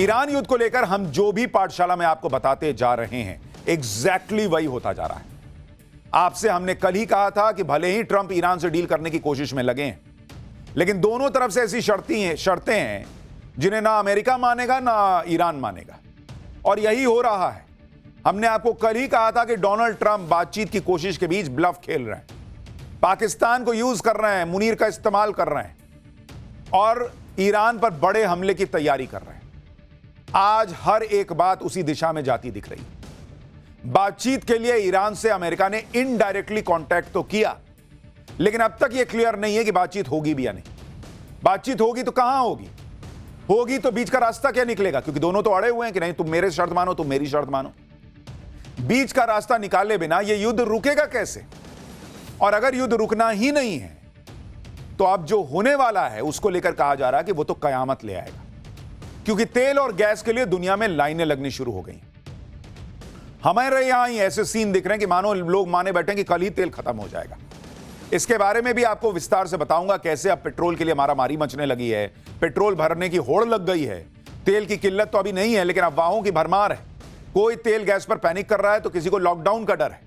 Iran युद्ध को लेकर हम जो भी पाठशाला में आपको बताते जा रहे हैं, एग्जैक्टली वही होता जा रहा है। आपसे हमने कल ही कहा था कि भले ही ट्रंप ईरान से डील करने की कोशिश में लगे हैं, लेकिन दोनों तरफ से ऐसी शर्तें हैं जिन्हें ना अमेरिका मानेगा ना ईरान मानेगा, और यही हो रहा है। हमने आपको कल ही कहा था कि डोनाल्ड ट्रंप बातचीत की कोशिश के बीच ब्लफ खेल रहे हैं, पाकिस्तान को यूज कर रहे हैं, मुनीर का इस्तेमाल कर रहे हैं और ईरान पर बड़े हमले की तैयारी कर रहे हैं। आज हर एक बात उसी दिशा में जाती दिख रही है। बातचीत के लिए ईरान से अमेरिका ने इनडायरेक्टली कांटेक्ट तो किया, लेकिन अब तक यह क्लियर नहीं है कि बातचीत होगी भी या नहीं। बातचीत होगी तो कहां होगी, होगी तो बीच का रास्ता क्या निकलेगा, क्योंकि दोनों तो अड़े हुए हैं कि नहीं तुम मेरे शर्त मानो तुम मेरी शर्त मानो। बीच का रास्ता निकाले बिना यह युद्ध रुकेगा कैसे? और अगर युद्ध रुकना ही नहीं है तो अब जो होने वाला है उसको लेकर कहा जा रहा है कि वो तो कयामत ले आएगा, क्योंकि तेल और गैस के लिए दुनिया में लाइनें लगनी शुरू हो गई। हमारे यहां ही ऐसे सीन दिख रहे हैं कि मानो लोग माने बैठे कि कल ही तेल खत्म हो जाएगा। इसके बारे में भी आपको विस्तार से बताऊंगा, कैसे अब पेट्रोल के लिए मारामारी मचने लगी है, पेट्रोल भरने की होड़ लग गई है। तेल की किल्लत तो अभी नहीं है, लेकिन अफवाहों की भरमार है। कोई तेल गैस पर पैनिक कर रहा है तो किसी को लॉकडाउन का डर है।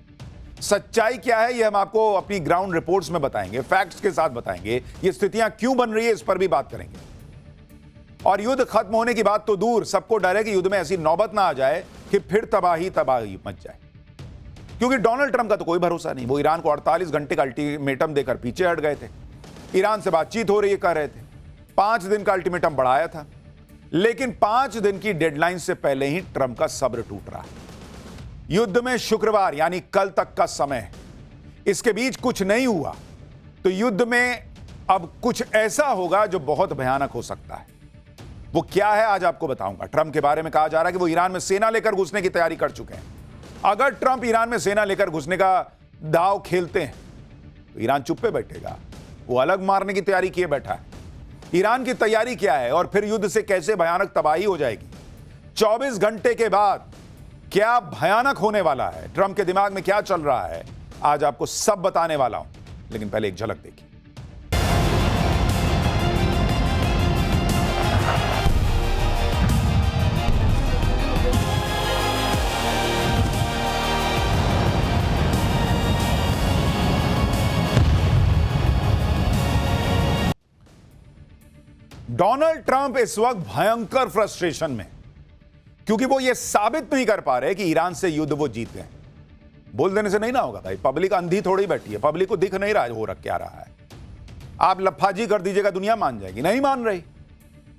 सच्चाई क्या है यह हम आपको अपनी ग्राउंड रिपोर्ट्स में बताएंगे, फैक्ट्स के साथ बताएंगे। ये स्थितियां क्यों बन रही है इस पर भी बात करेंगे। और युद्ध खत्म होने की बात तो दूर, सबको डर है कि युद्ध में ऐसी नौबत ना आ जाए कि फिर तबाही मच जाए, क्योंकि डोनाल्ड ट्रंप का तो कोई भरोसा नहीं। वो ईरान को 48 घंटे का अल्टीमेटम देकर पीछे हट गए थे। ईरान से बातचीत हो रही है कह रहे थे, 5 दिन का अल्टीमेटम बढ़ाया था, लेकिन 5 दिन की डेडलाइन से पहले ही ट्रंप का सब्र टूट रहा है। युद्ध में शुक्रवार यानी कल तक का समय है। इसके बीच कुछ नहीं हुआ तो युद्ध में अब कुछ ऐसा होगा जो बहुत भयानक हो सकता है। वो क्या है आज आपको बताऊंगा। ट्रंप के बारे में कहा जा रहा है कि वो ईरान में सेना लेकर घुसने की तैयारी कर चुके हैं। अगर ट्रंप ईरान में सेना लेकर घुसने का दांव खेलते हैं तो ईरान चुप पे बैठेगा, वो अलग मारने की तैयारी किए बैठा है। ईरान की तैयारी क्या है और फिर युद्ध से कैसे भयानक तबाही हो जाएगी, 24 घंटे के बाद क्या भयानक होने वाला है, ट्रंप के दिमाग में क्या चल रहा है, आज आपको सब बताने वाला हूं। लेकिन पहले एक झलक देखिए। डोनाल्ड ट्रंप इस वक्त भयंकर फ्रस्ट्रेशन में, क्योंकि वो ये साबित नहीं कर पा रहे कि ईरान से युद्ध वो जीत गए। बोल देने से नहीं ना होगा भाई, पब्लिक अंधी थोड़ी बैठी है, पब्लिक को दिख नहीं रहा हो रहा क्या रहा है। आप लफाजी कर दीजिएगा दुनिया मान जाएगी, नहीं मान रही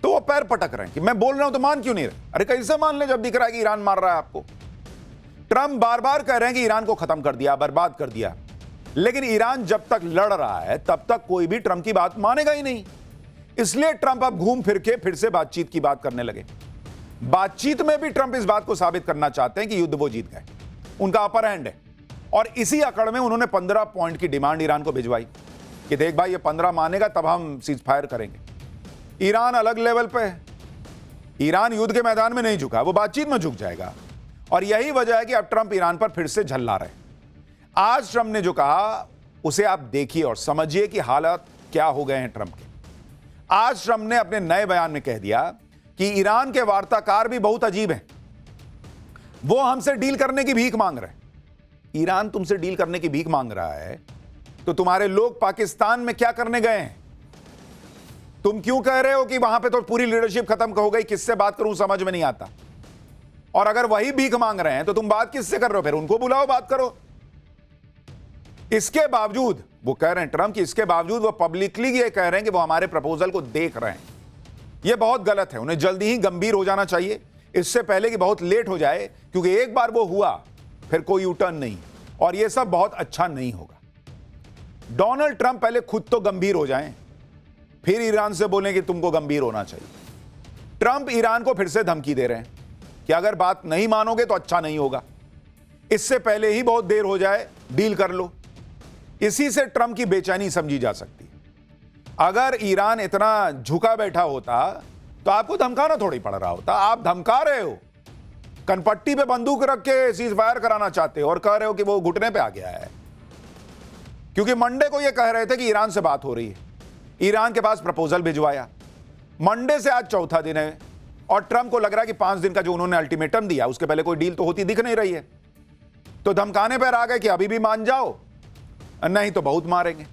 तो वो पैर पटक रहे हैं कि मैं बोल रहा हूं तो मान क्यों नहीं रहे। अरे कैसे मान ले जब दिख रहा है कि ईरान मार रहा है आपको। ट्रंप बार बार कह रहे हैं कि ईरान को खत्म कर दिया, बर्बाद कर दिया, लेकिन ईरान जब तक लड़ रहा है तब तक कोई भी ट्रंप की बात मानेगा ही नहीं। इसलिए ट्रंप अब घूम फिर के फिर से बातचीत की बात करने लगे। बातचीत में भी ट्रंप इस बात को साबित करना चाहते हैं कि युद्ध वो जीत गए, उनका अपर हैंड है। और इसी अकड़ में उन्होंने 15 पॉइंट की डिमांड ईरान को भिजवाई कि देख भाई ये 15 मानेगा तब हम सीज फायर करेंगे। ईरान अलग लेवल पे है, ईरान युद्ध के मैदान में नहीं झुका, वो बातचीत में झुक जाएगा। और यही वजह है कि अब ट्रंप ईरान पर फिर से झल्ला रहे। आज ट्रंप ने जो कहा उसे आप देखिए और समझिए कि हालात क्या हो गए हैं ट्रंप के। आज ट्रंप ने अपने नए बयान में कह दिया कि ईरान के वार्ताकार भी बहुत अजीब हैं, वो हमसे डील करने की भीख मांग रहे हैं। ईरान तुमसे डील करने की भीख मांग रहा है तो तुम्हारे लोग पाकिस्तान में क्या करने गए हैं? तुम क्यों कह रहे हो कि वहां पे तो पूरी लीडरशिप खत्म हो गई, किससे बात करूं समझ में नहीं आता। और अगर वही भीख मांग रहे हैं तो तुम बात किससे कर रहे हो? फिर उनको बुलाओ, बात करो। इसके बावजूद वो कह रहे हैं ट्रंप कि इसके बावजूद वो पब्लिकली ये कह रहे हैं कि वो हमारे प्रपोजल को देख रहे हैं। ये बहुत गलत है, उन्हें जल्दी ही गंभीर हो जाना चाहिए, इससे पहले कि बहुत लेट हो जाए, क्योंकि एक बार वो हुआ फिर कोई यू टर्न नहीं, और ये सब बहुत अच्छा नहीं होगा। डोनाल्ड ट्रंप पहले खुद तो गंभीर हो जाएं, फिर ईरान से बोलें कि तुमको गंभीर होना चाहिए। ट्रंप ईरान को फिर से धमकी दे रहे हैं कि अगर बात नहीं मानोगे तो अच्छा नहीं होगा, इससे पहले ही बहुत देर हो जाए, डील कर लो। इसी से ट्रंप की बेचैनी समझी जा सकती है। अगर ईरान इतना झुका बैठा होता तो आपको धमकाना थोड़ी पड़ रहा होता। आप धमका रहे हो, कनपट्टी पे बंदूक रख के सीज फायर कराना चाहते हो और कह रहे हो कि वो घुटने पे आ गया है, क्योंकि मंडे को ये कह रहे थे कि ईरान से बात हो रही है, ईरान के पास प्रपोजल भिजवाया। मंडे से आज चौथा दिन है और ट्रंप को लग रहा है कि 5 दिन का जो उन्होंने अल्टीमेटम दिया उसके पहले कोई डील तो होती दिख नहीं रही है, तो धमकाने पर आ गए कि अभी भी मान जाओ, नहीं तो बहुत मारेंगे।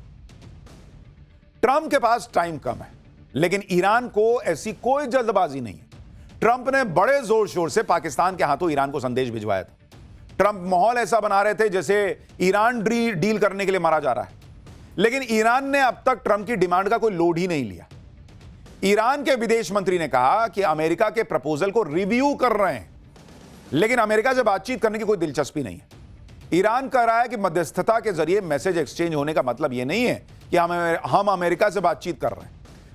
ट्रंप के पास टाइम कम है, लेकिन ईरान को ऐसी कोई जल्दबाजी नहीं है। ट्रंप ने बड़े जोर शोर से पाकिस्तान के हाथों ईरान को संदेश भिजवाया था। ट्रंप माहौल ऐसा बना रहे थे जैसे ईरान डील करने के लिए मारा जा रहा है, लेकिन ईरान ने अब तक ट्रंप की डिमांड का कोई लोड ही नहीं लिया। ईरान के विदेश मंत्री ने कहा कि अमेरिका के प्रपोजल को रिव्यू कर रहे हैं, लेकिन अमेरिका से बातचीत करने की कोई दिलचस्पी नहीं है। ईरान कह रहा है कि मध्यस्थता के जरिए मैसेज एक्सचेंज होने का मतलब यह नहीं है कि हम अमेरिका से बातचीत कर रहे हैं।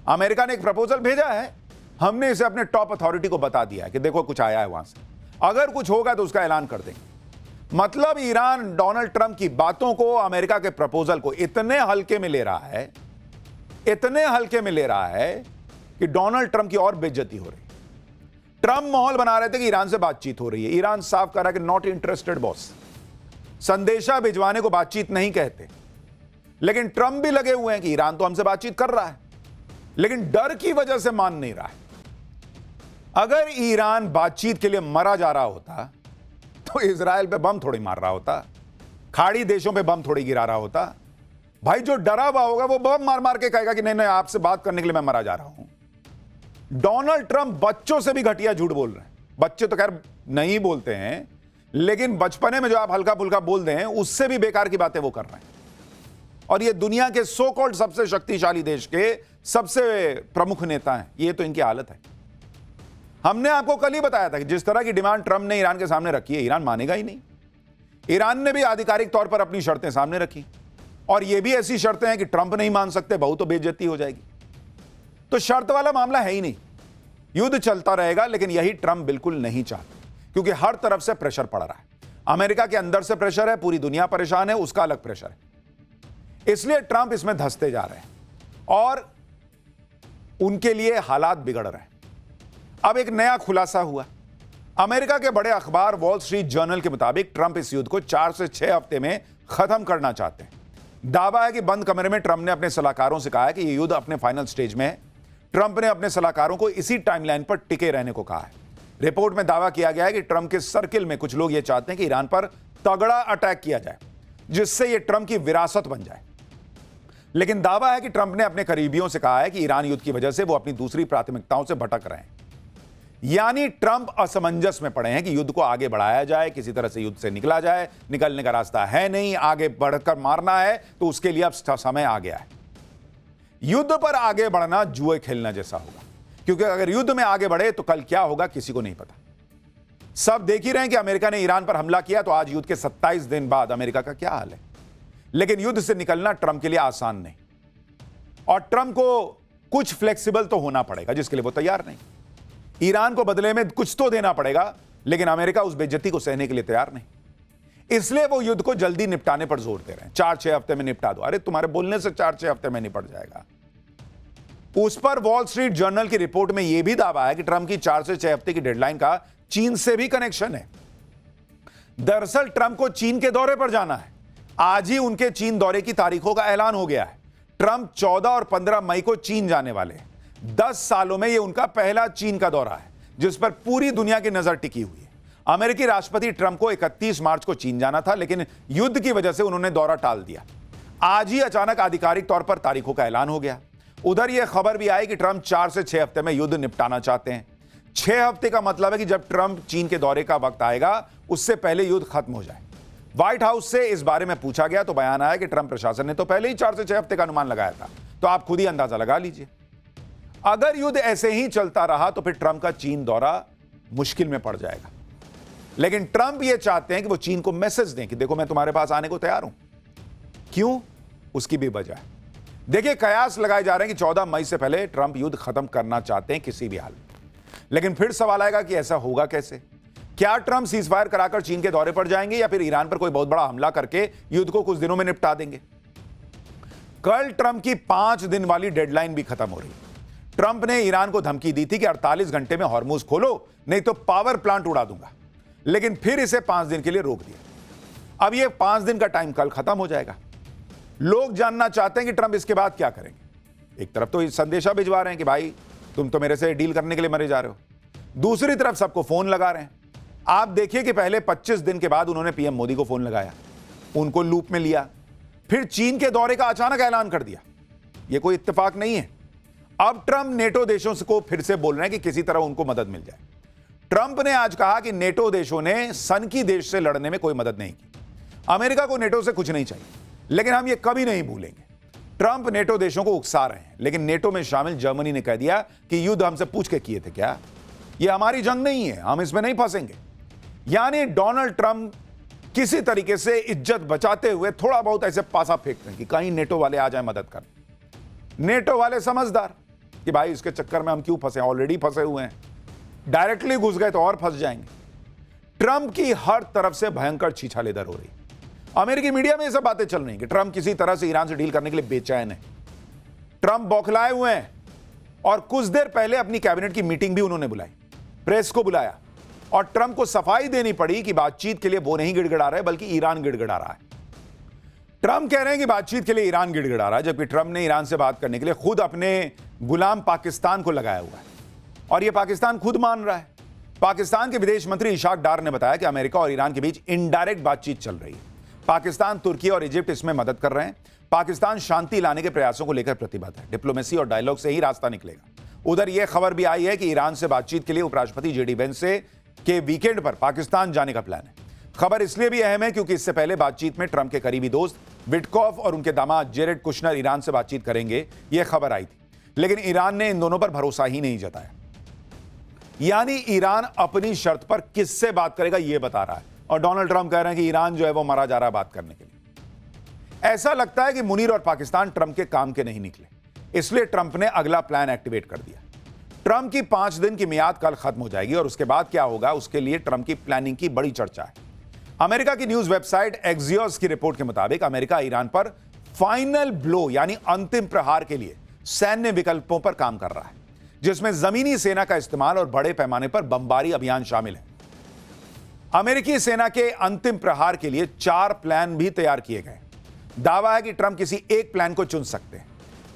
अमेरिका ने एक प्रपोजल भेजा है, हमने इसे अपने टॉप अथॉरिटी को बता दिया है कि देखो कुछ आया है वहां से, अगर कुछ होगा तो उसका ऐलान कर देंगे। मतलब ईरान डोनाल्ड ट्रंप की बातों को, अमेरिका के प्रपोजल को इतने हल्के में ले रहा है, इतने हल्के में ले रहा है कि डोनाल्ड ट्रंप की और बेइज्जती हो रही है। ट्रंप माहौल बना रहे थे कि ईरान से बातचीत हो रही है, ईरान साफ कर रहा है कि नॉट इंटरेस्टेड बॉस। संदेशा भिजवाने को बातचीत नहीं कहते, लेकिन ट्रंप भी लगे हुए हैं कि ईरान तो हमसे बातचीत कर रहा है, लेकिन डर की वजह से मान नहीं रहा है। अगर ईरान बातचीत के लिए मरा जा रहा होता तो इजराइल पे बम थोड़ी मार रहा होता, खाड़ी देशों पे बम थोड़ी गिरा रहा होता। भाई जो डरा हुआ होगा वो बम मार मार के कहेगा कि नहीं नहीं आपसे बात करने के लिए मैं मरा जा रहा हूं। डोनाल्ड ट्रंप बच्चों से भी घटिया झूठ बोल रहे हैं। बच्चे तो खैर नहीं बोलते हैं, लेकिन बचपने में जो आप हल्का फुल्का बोल दें उससे भी बेकार की बातें वो कर रहे हैं। और ये दुनिया के सो कॉल्ड सबसे शक्तिशाली देश के सबसे प्रमुख नेता हैं, ये तो इनकी हालत है। हमने आपको कल ही बताया था कि जिस तरह की डिमांड ट्रंप ने ईरान के सामने रखी है, ईरान मानेगा ही नहीं। ईरान ने भी आधिकारिक तौर पर अपनी शर्तें सामने रखी, और ये भी ऐसी शर्तें हैं कि ट्रंप नहीं मान सकते, बहुत तो बेइज्जती हो जाएगी। तो शर्त वाला मामला है ही नहीं, युद्ध चलता रहेगा। लेकिन यही ट्रंप बिल्कुल नहीं चाहते, क्योंकि हर तरफ से प्रेशर पड़ रहा है। अमेरिका के अंदर से प्रेशर है, पूरी दुनिया परेशान है, उसका अलग प्रेशर है। इसलिए ट्रंप इसमें धंसते जा रहे हैं और उनके लिए हालात बिगड़ रहे हैं। अब एक नया खुलासा हुआ। अमेरिका के बड़े अखबार वॉल स्ट्रीट जर्नल के मुताबिक ट्रंप इस युद्ध को 4 से 6 हफ्ते में खत्म करना चाहते हैं। दावा है कि बंद कमरे में ट्रंप ने अपने सलाहकारों से कहा है कि यह युद्ध अपने फाइनल स्टेज में है। ट्रंप ने अपने सलाहकारों को इसी टाइमलाइन पर टिके रहने को कहा है। रिपोर्ट में दावा किया गया है कि ट्रंप के सर्किल में कुछ लोग यह चाहते हैं कि ईरान पर तगड़ा अटैक किया जाए, जिससे यह ट्रंप की विरासत बन जाए। लेकिन दावा है कि ट्रंप ने अपने करीबियों से कहा है कि ईरान युद्ध की वजह से वो अपनी दूसरी प्राथमिकताओं से भटक रहे हैं। यानी ट्रंप असमंजस में पड़े हैं कि युद्ध को आगे बढ़ाया जाए, किसी तरह से युद्ध से निकला जाए। निकलने का रास्ता है नहीं, आगे बढ़कर मारना है, तो उसके लिए अब समय आ गया है। युद्ध पर आगे बढ़ना जुए खेलना जैसा होगा, क्योंकि अगर युद्ध में आगे बढ़े तो कल क्या होगा किसी को नहीं पता। सब देख ही रहे हैं कि अमेरिका ने ईरान पर हमला किया, तो आज युद्ध के 27 दिन बाद अमेरिका का क्या हाल है। लेकिन युद्ध से निकलना ट्रंप के लिए आसान नहीं, और ट्रंप को कुछ फ्लेक्सिबल तो होना पड़ेगा, जिसके लिए वो तैयार नहीं। ईरान को बदले में कुछ तो देना पड़ेगा, लेकिन अमेरिका उस बेइज्जती को सहने के लिए तैयार नहीं। इसलिए वो युद्ध को जल्दी निपटाने पर जोर दे रहे हैं। 4-6 हफ्ते में निपटा दो। अरे तुम्हारे बोलने से 4-6 हफ्ते में निपट जाएगा। उस पर वॉल स्ट्रीट जर्नल की रिपोर्ट में यह भी दावा है कि ट्रंप की 4 से 6 हफ्ते की डेडलाइन का चीन से भी कनेक्शन है। दरअसल ट्रंप को चीन के दौरे पर जाना है। आज ही उनके चीन दौरे की तारीखों का ऐलान हो गया है। ट्रंप 14 और 15 मई को चीन जाने वाले हैं। 10 सालों में यह उनका पहला चीन का दौरा है, जिस पर पूरी दुनिया की नजर टिकी हुई है। अमेरिकी राष्ट्रपति ट्रंप को 31 मार्च को चीन जाना था, लेकिन युद्ध की वजह से उन्होंने दौरा टाल दिया। आज ही अचानक आधिकारिक तौर पर तारीखों का ऐलान हो गया। उधर यह खबर भी आई कि ट्रंप 4 से 6 हफ्ते में युद्ध निपटाना चाहते हैं। 6 हफ्ते का मतलब है कि जब ट्रंप चीन के दौरे का वक्त आएगा, उससे पहले युद्ध खत्म हो जाए। व्हाइट हाउस से इस बारे में पूछा गया तो बयान आया कि ट्रंप प्रशासन ने तो पहले ही 4 से 6 हफ्ते का अनुमान लगाया था। तो आप खुद ही अंदाजा लगा लीजिए। अगर युद्ध ऐसे ही चलता रहा तो फिर ट्रंप का चीन दौरा मुश्किल में पड़ जाएगा। लेकिन ट्रंप यह चाहते हैं कि वो चीन को मैसेज दें कि देखो मैं तुम्हारे पास आने को तैयार हूं। क्यों? उसकी भी वजह है। देखिए, कयास लगाए जा रहे हैं कि 14 मई से पहले ट्रंप युद्ध खत्म करना चाहते हैं किसी भी हाल में। लेकिन फिर सवाल आएगा कि ऐसा होगा कैसे? क्या ट्रंप सीजफायर कराकर चीन के दौरे पर जाएंगे, या फिर ईरान पर कोई बहुत बड़ा हमला करके युद्ध को कुछ दिनों में निपटा देंगे? कल ट्रंप की 5 दिन वाली डेडलाइन भी खत्म हो रही है। ट्रंप ने ईरान को धमकी दी थी कि 48 घंटे में हॉर्मुज खोलो, नहीं तो पावर प्लांट उड़ा दूंगा। लेकिन फिर इसे 5 दिन के लिए रोक दिया। अब यह 5 दिन का टाइम कल खत्म हो जाएगा। लोग जानना चाहते हैं कि ट्रंप इसके बाद क्या करेंगे। एक तरफ तो संदेशा भिजवा रहे हैं कि भाई तुम तो मेरे से डील करने के लिए मरे जा रहे हो, दूसरी तरफ सबको फोन लगा रहे हैं। आप देखिए कि पहले 25 दिन के बाद उन्होंने पीएम मोदी को फोन लगाया, उनको लूप में लिया, फिर चीन के दौरे का अचानक ऐलान कर दिया। यह कोई इत्तेफाक नहीं है। अब ट्रंप नेटो देशों को फिर से बोल रहे हैं कि किसी तरह उनको मदद मिल जाए। ट्रंप ने आज कहा कि नेटो देशों ने सनकी देश से लड़ने में कोई मदद नहीं की। अमेरिका को नेटो से कुछ नहीं चाहिए, लेकिन हम ये कभी नहीं भूलेंगे। ट्रंप नेटो देशों को उकसा रहे हैं, लेकिन नेटो में शामिल जर्मनी ने कह दिया कि युद्ध हमसे पूछ के किए थे क्या? ये हमारी जंग नहीं है, हम इसमें नहीं फंसेंगे। यानी डोनाल्ड ट्रंप किसी तरीके से इज्जत बचाते हुए थोड़ा बहुत ऐसे पासा फेंक रहे हैं कि कहीं नेटो वाले आ जाए मदद कर। नेटो वाले समझदार कि भाई इसके चक्कर में हम क्यों फंसे, ऑलरेडी फंसे हुए हैं, डायरेक्टली घुस गए तो और फंस जाएंगे। ट्रंप की हर तरफ से भयंकर छीछालेदर हो रही। अमेरिकी मीडिया में ये सब बातें चल रही कि ट्रंप किसी तरह से ईरान से डील करने के लिए बेचैन है। ट्रंप बौखलाए हुए हैं और कुछ देर पहले अपनी कैबिनेट की मीटिंग भी उन्होंने बुलाई, प्रेस को बुलाया और ट्रंप को सफाई देनी पड़ी कि बातचीत के लिए वो नहीं गिड़गिड़ा रहे बल्कि ईरान गिड़गिड़ा रहा है। ट्रंप कह रहे हैं कि बातचीत के लिए ईरान गिड़गिड़ा रहा है, जबकि ट्रंप ने ईरान से बात करने के लिए खुद अपने गुलाम पाकिस्तान को लगाया हुआ है और यह पाकिस्तान खुद मान रहा है। पाकिस्तान के विदेश मंत्री इशाक डार ने बताया कि अमेरिका और ईरान के बीच इनडायरेक्ट बातचीत चल रही है। पाकिस्तान, तुर्की और इजिप्ट इसमें मदद कर रहे हैं। पाकिस्तान शांति लाने के प्रयासों को लेकर प्रतिबद्ध है। डिप्लोमेसी और डायलॉग से ही रास्ता निकलेगा। उधर यह खबर भी आई है कि ईरान से बातचीत के लिए उपराष्ट्रपति जेडी वेंस के वीकेंड पर पाकिस्तान जाने का प्लान है। खबर इसलिए भी अहम है क्योंकि इससे पहले बातचीत में ट्रंप के करीबी दोस्त विटकॉफ और उनके दामाद जेरेड कुशनर ईरान से बातचीत करेंगे, यह खबर आई थी, लेकिन ईरान ने इन दोनों पर भरोसा ही नहीं जताया। यानी ईरान अपनी शर्त पर किससे बात करेगा यह बता रहा है और डोनाल्ड ट्रंप कह रहे हैं कि ईरान जो है वो मरा जा रहा है बात करने के लिए। ऐसा लगता है कि मुनीर और पाकिस्तान ट्रंप के काम के नहीं निकले, इसलिए ट्रंप ने अगला प्लान एक्टिवेट कर दिया। ट्रंप की 5 दिन की मियाद कल खत्म हो जाएगी और उसके बाद क्या होगा उसके लिए ट्रंप की प्लानिंग की बड़ी चर्चा है। अमेरिका की न्यूज वेबसाइट एक्सियोस की रिपोर्ट के मुताबिक अमेरिका ईरान पर फाइनल ब्लो यानी अंतिम प्रहार के लिए सैन्य विकल्पों पर काम कर रहा है, जिसमें जमीनी सेना का इस्तेमाल और बड़े पैमाने पर बमबारी अभियान शामिल है। अमेरिकी सेना के अंतिम प्रहार के लिए 4 प्लान भी तैयार किए गए। दावा है कि ट्रंप किसी एक प्लान को चुन सकते हैं।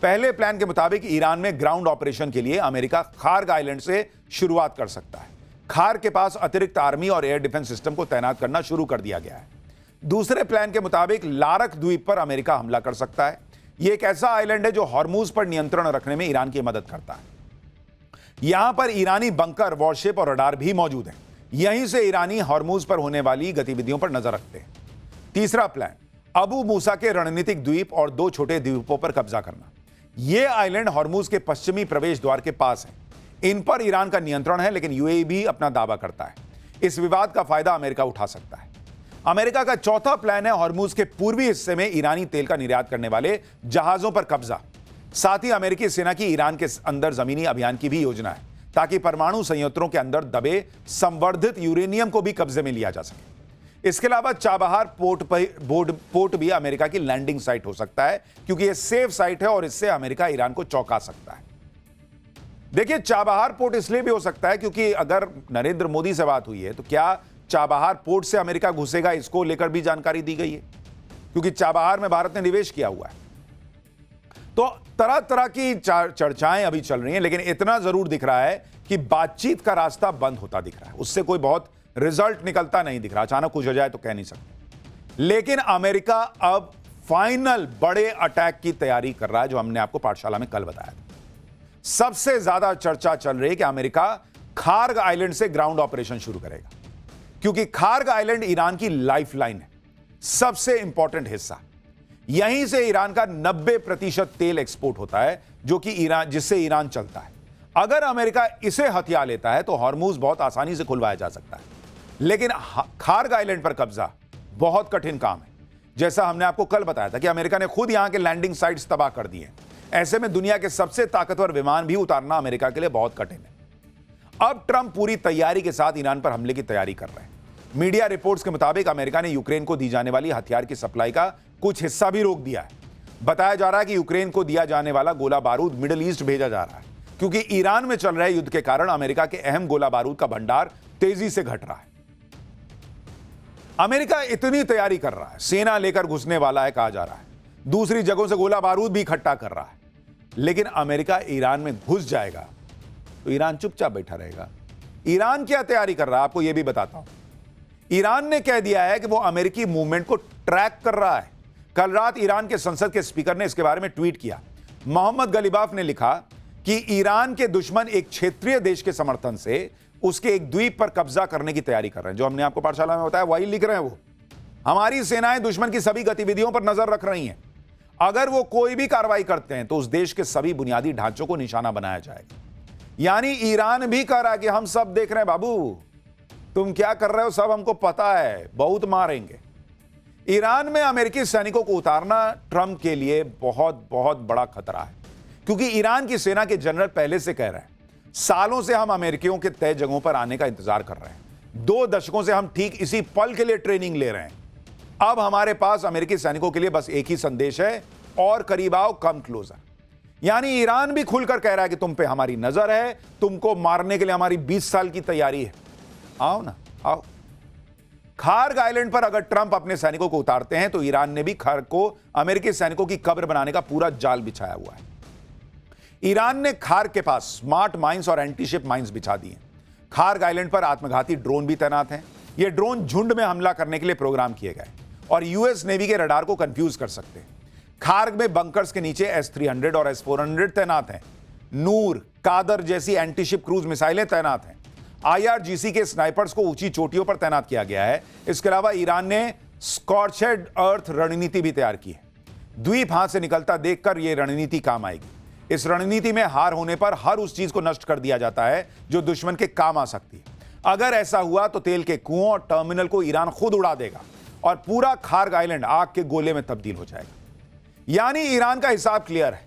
पहले प्लान के मुताबिक ईरान में ग्राउंड ऑपरेशन के लिए अमेरिका खार्ग आइलैंड से शुरुआत कर सकता है। खार्ग के पास अतिरिक्त आर्मी और एयर डिफेंस सिस्टम को तैनात करना शुरू कर दिया गया है। दूसरे प्लान के मुताबिक लारक द्वीप पर अमेरिका हमला कर सकता है। यह एक ऐसा आइलैंड है जो हॉर्मूज पर नियंत्रण रखने में ईरान की मदद करता है। यहां पर ईरानी बंकर, वॉरशिप और रडार भी मौजूद हैं। यहीं से ईरानी हॉर्मूज पर होने वाली गतिविधियों पर नजर रखते हैं। तीसरा प्लान अबू मूसा के रणनीतिक द्वीप और 2 छोटे द्वीपों पर कब्जा करना। यह आइलैंड हॉर्मूज के पश्चिमी प्रवेश द्वार के पास है। इन पर ईरान का नियंत्रण है, लेकिन यूएई भी अपना दावा करता है। इस विवाद का फायदा अमेरिका उठा सकता है। अमेरिका का चौथा प्लान है हॉर्मूज के पूर्वी हिस्से में ईरानी तेल का निर्यात करने वाले जहाजों पर कब्जा। साथ ही अमेरिकी सेना की ईरान के अंदर जमीनी अभियान की भी योजना है, ताकि परमाणु संयंत्रों के अंदर दबे संवर्धित यूरेनियम को भी कब्जे में लिया जा सके। इसके अलावा चाबहार पोर्ट भी अमेरिका की लैंडिंग साइट हो सकता है, क्योंकि यह सेफ साइट है और इससे अमेरिका ईरान को चौंका सकता है। देखिए, चाबहार पोर्ट इसलिए भी हो सकता है क्योंकि अगर नरेंद्र मोदी से बात हुई है तो क्या चाबहार पोर्ट से अमेरिका घुसेगा, इसको लेकर भी जानकारी दी गई है, क्योंकि चाबहार में भारत ने निवेश किया हुआ है। तो तरह तरह की चर्चाएं अभी चल रही हैं, लेकिन इतना जरूर दिख रहा है कि बातचीत का रास्ता बंद होता दिख रहा है। उससे कोई बहुत रिजल्ट निकलता नहीं दिख रहा। अचानक कुछ हो जाए तो कह नहीं सकते, लेकिन अमेरिका अब फाइनल बड़े अटैक की तैयारी कर रहा है, जो हमने आपको पाठशाला में कल बताया था। सबसे ज्यादा चर्चा चल रही है कि अमेरिका खार्ग आइलैंड से ग्राउंड ऑपरेशन शुरू करेगा, क्योंकि खार्ग आइलैंड ईरान की लाइफलाइन है, सबसे इंपॉर्टेंट हिस्सा। यहीं से ईरान का 90% तेल एक्सपोर्ट होता है, जो कि जिससे ईरान चलता है। अगर अमेरिका इसे हथिया लेता है तो हॉर्मूज बहुत आसानी से खुलवाया जा सकता है, लेकिन खार्ग आइलैंड पर कब्जा बहुत कठिन काम है। जैसा हमने आपको कल बताया था कि अमेरिका ने खुद यहां के लैंडिंग साइट्स तबाह कर दिए। ऐसे में दुनिया के सबसे ताकतवर विमान भी उतारना अमेरिका के लिए बहुत कठिन है। अब ट्रंप पूरी तैयारी के साथ ईरान पर हमले की तैयारी कर रहे हैं। मीडिया रिपोर्ट्स के मुताबिक अमेरिका ने यूक्रेन को दी जाने वाली हथियार की सप्लाई का कुछ हिस्सा भी रोक दिया है। बताया जा रहा है कि यूक्रेन को दिया जाने वाला गोला बारूद मिडिल ईस्ट भेजा जा रहा है, क्योंकि ईरान में चल रहे युद्ध के कारण अमेरिका के अहम गोला बारूद का भंडार तेजी से घट रहा है। अमेरिका इतनी तैयारी कर रहा है, सेना लेकर घुसने वाला है कहा जा रहा है, दूसरी जगहों से गोला बारूद भी इकट्ठा कर रहा है, लेकिन अमेरिका ईरान में घुस जाएगा तो ईरान चुपचाप बैठा रहेगा। ईरान क्या तैयारी कर रहा है आपको यह भी बताता हूं। ईरान ने कह दिया है कि वो अमेरिकी मूवमेंट को ट्रैक कर रहा है। कल रात ईरान के संसद के स्पीकर ने इसके बारे में ट्वीट किया। मोहम्मद गलीबाफ ने लिखा कि ईरान के दुश्मन एक क्षेत्रीय देश के समर्थन से उसके एक द्वीप पर कब्जा करने की तैयारी कर रहे हैं। जो हमने आपको पाठशाला में बताया वही लिख रहे हैं वो। हमारी सेनाएं दुश्मन की सभी गतिविधियों पर नजर रख रही हैं। अगर वो कोई भी कार्रवाई करते हैं तो उस देश के सभी बुनियादी ढांचों को निशाना बनाया जाएगा। यानी ईरान भी कह रहा है कि हम सब देख रहे हैं बाबू, तुम क्या कर रहे हो सब हमको पता है, बहुत मारेंगे। ईरान में अमेरिकी सैनिकों को उतारना ट्रंप के लिए बहुत बहुत बड़ा खतरा है, क्योंकि ईरान की सेना के जनरल पहले से कह रहे हैं सालों से हम अमेरिकियों के तय जगहों पर आने का इंतजार कर रहे हैं। 2 दशकों से हम ठीक इसी पल के लिए ट्रेनिंग ले रहे हैं। अब हमारे पास अमेरिकी सैनिकों के लिए बस एक ही संदेश है, और करीब आओ, कम क्लोजर। यानी ईरान भी खुलकर कह रहा है कि तुम पे हमारी नजर है, तुमको मारने के लिए हमारी 20 साल की तैयारी है, आओ ना आओ। खार्ग आइलैंड पर अगर ट्रंप अपने सैनिकों को उतारते हैं तो ईरान ने भी खार्ग को अमेरिकी सैनिकों की कब्र बनाने का पूरा जाल बिछाया हुआ है। ईरान ने खार्ग के पास स्मार्ट माइंस और एंटीशिप माइंस बिछा दिए। खार्ग आइलैंड पर आत्मघाती ड्रोन भी तैनात हैं। ये ड्रोन झुंड में हमला करने के लिए प्रोग्राम किए गए और यूएस नेवी के रडार को कंफ्यूज कर सकते हैं। खार्ग में बंकर्स के नीचे S-300 और S-400 तैनात हैं। नूर, कादर जैसी एंटीशिप क्रूज मिसाइलें तैनात हैं। IRGC के स्नाइपर्स को ऊंची चोटियों पर तैनात किया गया है। इसके अलावा ईरान ने स्कॉर्चेड अर्थ रणनीति भी तैयार की है। द्वीप हाथ से निकलता देखकर यह रणनीति काम आएगी। इस रणनीति में हार होने पर हर उस चीज को नष्ट कर दिया जाता है जो दुश्मन के काम आ सकती है। अगर ऐसा हुआ तो तेल के कुओं और टर्मिनल को ईरान खुद उड़ा देगा और पूरा खार्ग आइलैंड आग के गोले में तब्दील हो जाएगा। यानी ईरान का हिसाब क्लियर है।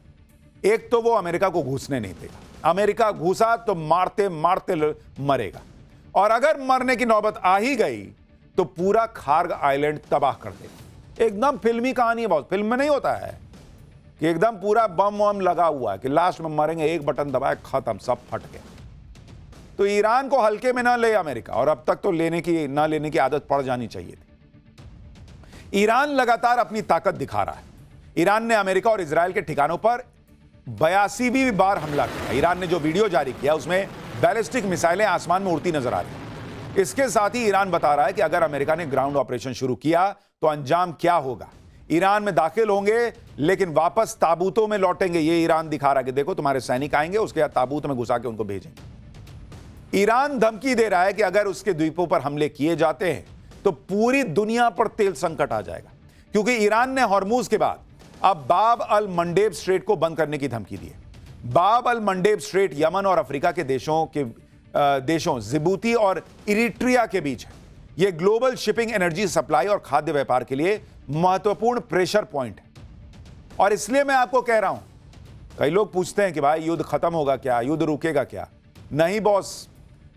एक तो वो अमेरिका को घुसने नहीं देगा, अमेरिका घुसा तो मारते मारते मरेगा, और अगर मरने की नौबत आ ही गई तो पूरा खार्ग आइलैंड तबाह कर देगा। एकदम फिल्मी कहानी है, बहुत फिल्म में नहीं होता है कि एकदम पूरा बम वम लगा हुआ है कि लास्ट में मरेंगे, एक बटन दबाए खत्म, सब फट गए। तो ईरान को हल्के में ना ले अमेरिका, और अब तक तो ना लेने की आदत पड़ जानी चाहिए थी। ईरान लगातार अपनी ताकत दिखा रहा है। ईरान ने अमेरिका और इजराइल के ठिकानों पर 82वीं बार हमला किया। ईरान ने जो वीडियो जारी किया उसमें बैलिस्टिक मिसाइलें आसमान में उड़ती नजर आ रही। इसके साथ ही ईरान बता रहा है कि अगर अमेरिका ने ग्राउंड ऑपरेशन शुरू किया तो अंजाम क्या होगा। ईरान में दाखिल होंगे लेकिन वापस ताबूतों में लौटेंगे। ये ईरान दिखा रहा है कि देखो तुम्हारे सैनिक आएंगे, उसके बाद ताबूत में घुसा के उनको भेजेंगे। ईरान धमकी दे रहा है कि अगर उसके द्वीपों पर हमले किए जाते हैं तो पूरी दुनिया पर तेल संकट आ जाएगा, क्योंकि ईरान ने हॉर्मूज के बाद अब बाब अल मंडेब स्ट्रेट को बंद करने की धमकी दी है। बाब अल मंडेब स्ट्रेट यमन और अफ्रीका के देशों जिबूती और इरिट्रिया के बीच है। यह ग्लोबल शिपिंग, एनर्जी सप्लाई और खाद्य व्यापार के लिए महत्वपूर्ण प्रेशर पॉइंट है। और इसलिए मैं आपको कह रहा हूं, कई लोग पूछते हैं कि भाई युद्ध खत्म होगा क्या, युद्ध रुकेगा क्या? नहीं बॉस,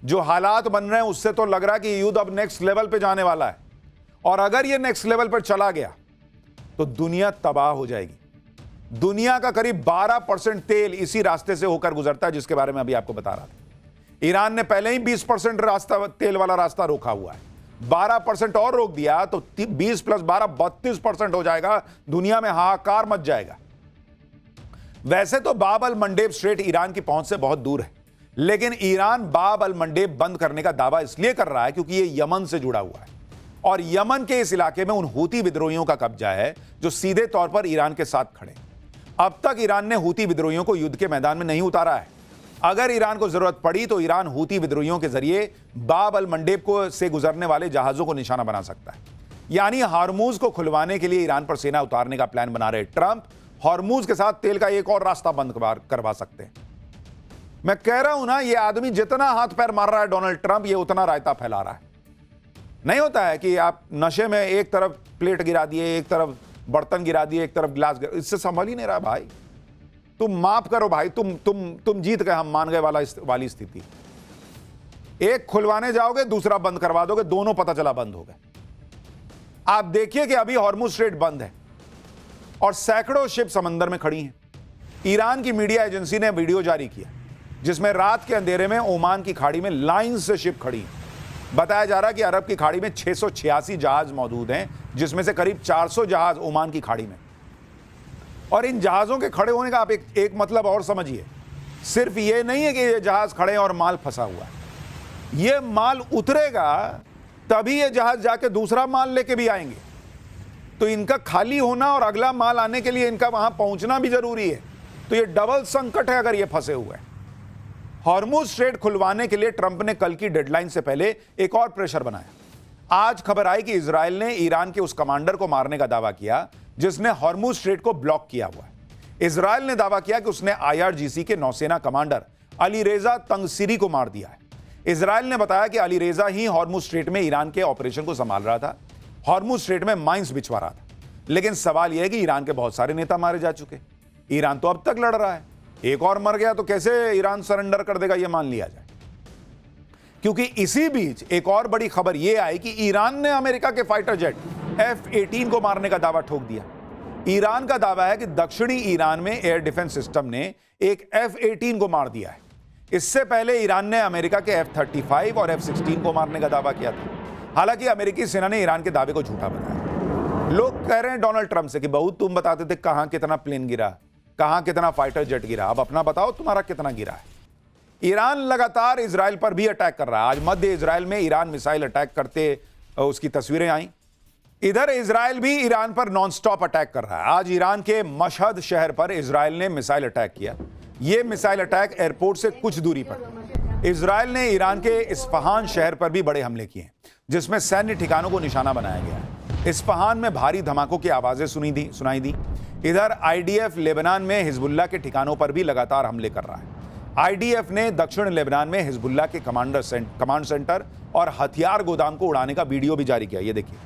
जो हालात बन रहे हैं उससे तो लग रहा है कि युद्ध अब नेक्स्ट लेवल पे जाने वाला है, और अगर यह नेक्स्ट लेवल पर चला गया तो दुनिया तबाह हो जाएगी। दुनिया का करीब 12% तेल इसी रास्ते से होकर गुजरता है, जिसके बारे में अभी आपको बता रहा था। ईरान ने पहले ही 20% रास्ता, तेल वाला रास्ता रोका हुआ है। 12% और रोक दिया तो 20 + 12 32% हो जाएगा। दुनिया में हाहाकार मच जाएगा। वैसे तो बाब अल मंडेब स्ट्रेट ईरान की पहुंच से बहुत दूर है, लेकिन ईरान बाब अल मंडेब बंद करने का दावा इसलिए कर रहा है क्योंकि यह यमन से जुड़ा हुआ है, और यमन के इस इलाके में उन हूती विद्रोहियों का कब्जा है जो सीधे तौर पर ईरान के साथ खड़े। अब तक ईरान ने हूती विद्रोहियों को युद्ध के मैदान में नहीं उतारा है। अगर ईरान को जरूरत पड़ी तो ईरान हूती विद्रोहियों के जरिए बाब अल मंडेब को से गुजरने वाले जहाजों को निशाना बना सकता है। यानी हॉर्मूज को खुलवाने के लिए ईरान पर सेना उतारने का प्लान बना रहे ट्रंप हॉर्मूज के साथ तेल का एक और रास्ता बंद करवा सकते हैं। मैं कह रहा हूं ना, यह आदमी जितना हाथ पैर मार रहा है डोनाल्ड ट्रंप, ये उतना रायता फैला रहा है। नहीं होता है कि आप नशे में एक तरफ प्लेट गिरा दिए, एक तरफ बर्तन गिरा दिए, एक तरफ गिलास गिरा, इससे संभल ही नहीं रहा भाई। तुम माफ करो भाई, तुम जीत गए, हम मान गए वाली स्थिति। एक खुलवाने जाओगे, दूसरा बंद करवा दोगे, दोनों पता चला बंद हो गए। आप देखिए कि अभी हॉर्मुज स्ट्रेट बंद है और सैकड़ों शिप समंदर में खड़ी हैं। ईरान की मीडिया एजेंसी ने वीडियो जारी किया जिसमें रात के अंधेरे में ओमान की खाड़ी में लाइन से शिप खड़ी है। बताया जा रहा है कि अरब की खाड़ी में 686 जहाज मौजूद हैं, जिसमें से करीब 400 जहाज ओमान की खाड़ी में। और इन जहाजों के खड़े होने का आप एक मतलब और समझिए, सिर्फ ये नहीं है कि ये जहाज खड़े हैं और माल फंसा हुआ है। ये माल उतरेगा तभी ये जहाज जाके दूसरा माल लेके भी आएंगे। तो इनका खाली होना और अगला माल आने के लिए इनका वहां पहुंचना भी जरूरी है। तो ये डबल संकट है अगर ये फंसे हुए हैं। हॉर्मुज स्ट्रेट खुलवाने के लिए ट्रंप ने कल की डेडलाइन से पहले एक और प्रेशर बनाया। आज खबर आई कि इजराइल ने ईरान के उस कमांडर को मारने का दावा किया जिसने हॉर्मुज स्ट्रेट को ब्लॉक किया हुआ है। इजराइल ने दावा किया कि उसने IRGC के नौसेना कमांडर अलीरेजा तंगसीरी को मार दिया है। इजराइल ने बताया कि अलीरेजा ही हॉर्मुज स्ट्रेट में ईरान के ऑपरेशन को संभाल रहा था, हॉर्मुज स्ट्रेट में माइंस बिछवा रहा था। लेकिन सवाल यह है कि ईरान के बहुत सारे नेता मारे जा चुके। ईरान तो अब तक लड़ रहा है, एक और मर गया तो कैसे ईरान सरेंडर कर देगा यह मान लिया जाए। क्योंकि इसी बीच एक और बड़ी खबर यह आई कि ईरान ने अमेरिका के फाइटर जेट F-18 को मारने का दावा ठोक दिया। ईरान का दावा है कि दक्षिणी ईरान में एयर डिफेंस सिस्टम ने एक F-18 को मार दिया है। इससे पहले ईरान ने अमेरिका के F-35 और F-16 को मारने का दावा किया था। हालांकि अमेरिकी सेना ने ईरान के दावे को झूठा बताया। लोग कह रहे हैं डोनाल्ड ट्रंप से कि बहू तुम बताते थे कहां कितना प्लेन गिरा, कहां कितना फाइटर जेट गिरा, अब अपना बताओ तुम्हारा कितना गिरा है। ईरान लगातार इजराइल पर भी अटैक कर रहा है। आज मध्य इजराइल में ईरान मिसाइल अटैक करते उसकी तस्वीरें आई। इधर इजराइल भी ईरान पर नॉनस्टॉप अटैक कर रहा है। आज ईरान के मशहद शहर पर इजराइल ने मिसाइल अटैक किया। यह मिसाइल अटैक एयरपोर्ट से कुछ दूरी पर। इजराइल ने ईरान के इस्फहान शहर पर भी बड़े हमले किए जिसमें सैन्य ठिकानों को निशाना बनाया गया है। इस्फहान में भारी धमाकों की आवाजें सुनाई दी। इधर IDF लेबनान में हिजबुल्लाह के ठिकानों पर भी लगातार हमले कर रहा है। IDF ने दक्षिण लेबनान में हिजबुल्लाह के कमांड सेंटर और हथियार गोदाम को उड़ाने का वीडियो भी जारी किया। ये देखिए,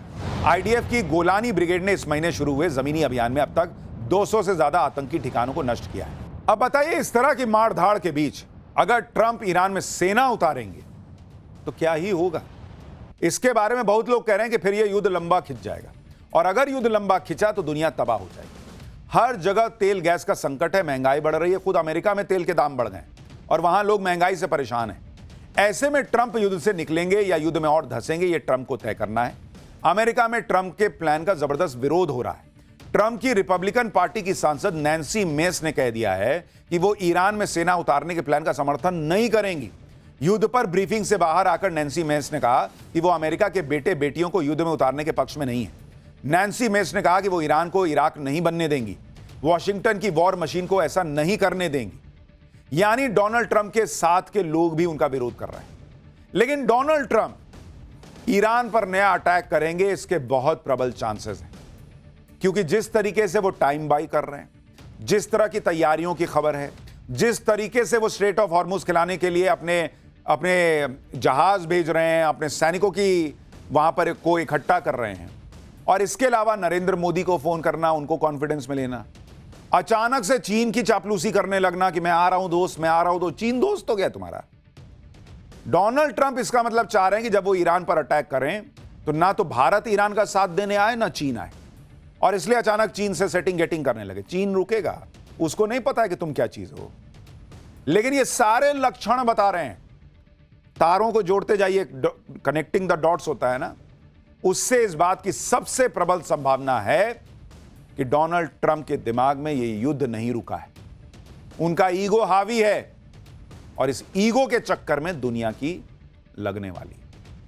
IDF की गोलानी ब्रिगेड ने इस महीने शुरू हुए जमीनी अभियान में अब तक 200 से ज्यादा आतंकी ठिकानों को नष्ट किया है। अब बताइए, इस तरह की मारधाड़ के बीच अगर ट्रंप ईरान में सेना उतारेंगे तो क्या ही होगा। इसके बारे में बहुत लोग कह रहे हैं कि फिर यह युद्ध लंबा खिंच जाएगा, और अगर युद्ध लंबा खिंचा तो दुनिया तबाह हो जाएगी। हर जगह तेल गैस का संकट है, महंगाई बढ़ रही है। खुद अमेरिका में तेल के दाम बढ़ गए और वहां लोग महंगाई से परेशान हैं। ऐसे में ट्रंप युद्ध से निकलेंगे या युद्ध में और धंसेंगे, यह ट्रंप को तय करना है। अमेरिका में ट्रंप के प्लान का जबरदस्त विरोध हो रहा है। ट्रंप की रिपब्लिकन पार्टी की सांसद नैन्सी मेस ने कह दिया है कि वो ईरान में सेना उतारने के प्लान का समर्थन नहीं करेंगी। युद्ध पर ब्रीफिंग से बाहर आकर नैन्सी मेस ने कहा कि वो अमेरिका के बेटे बेटियों को युद्ध में उतारने के पक्ष में नहीं है। नैन्सी मेस ने कहा कि वो ईरान को इराक नहीं बनने देंगी, वॉशिंगटन की वॉर मशीन को ऐसा नहीं करने देंगी। यानी डोनाल्ड ट्रंप के साथ के लोग भी उनका विरोध कर रहे हैं। लेकिन डोनाल्ड ट्रंप ईरान पर नया अटैक करेंगे, इसके बहुत प्रबल चांसेस हैं, क्योंकि जिस तरीके से वो टाइम बाई कर रहे हैं, जिस तरह की तैयारियों की खबर है, जिस तरीके से वो स्ट्रेट ऑफ हॉर्मुज खिलाने के लिए अपने जहाज भेज रहे हैं, अपने सैनिकों की वहां पर को इकट्ठा कर रहे हैं, और इसके अलावा नरेंद्र मोदी को फोन करना, उनको कॉन्फिडेंस में लेना, अचानक से चीन की चापलूसी करने लगना कि मैं आ रहा हूं दोस्त, मैं आ रहा हूं दोस्त। चीन दोस्त हो गया तुम्हारा। डोनाल्ड ट्रंप इसका मतलब चाह रहे हैं कि जब वो ईरान पर अटैक करें तो ना तो भारत ईरान का साथ देने आए ना चीन आए, और इसलिए अचानक चीन से सेटिंग गेटिंग करने लगे। चीन रुकेगा, उसको नहीं पता है कि तुम क्या चीज हो। लेकिन ये सारे लक्षण बता रहे हैं, तारों को जोड़ते जाइए, कनेक्टिंग द डॉट्स होता है ना, उससे इस बात की सबसे प्रबल संभावना है कि डोनाल्ड ट्रंप के दिमाग में ये युद्ध नहीं रुका है। उनका ईगो हावी है और इस ईगो के चक्कर में दुनिया की लगने वाली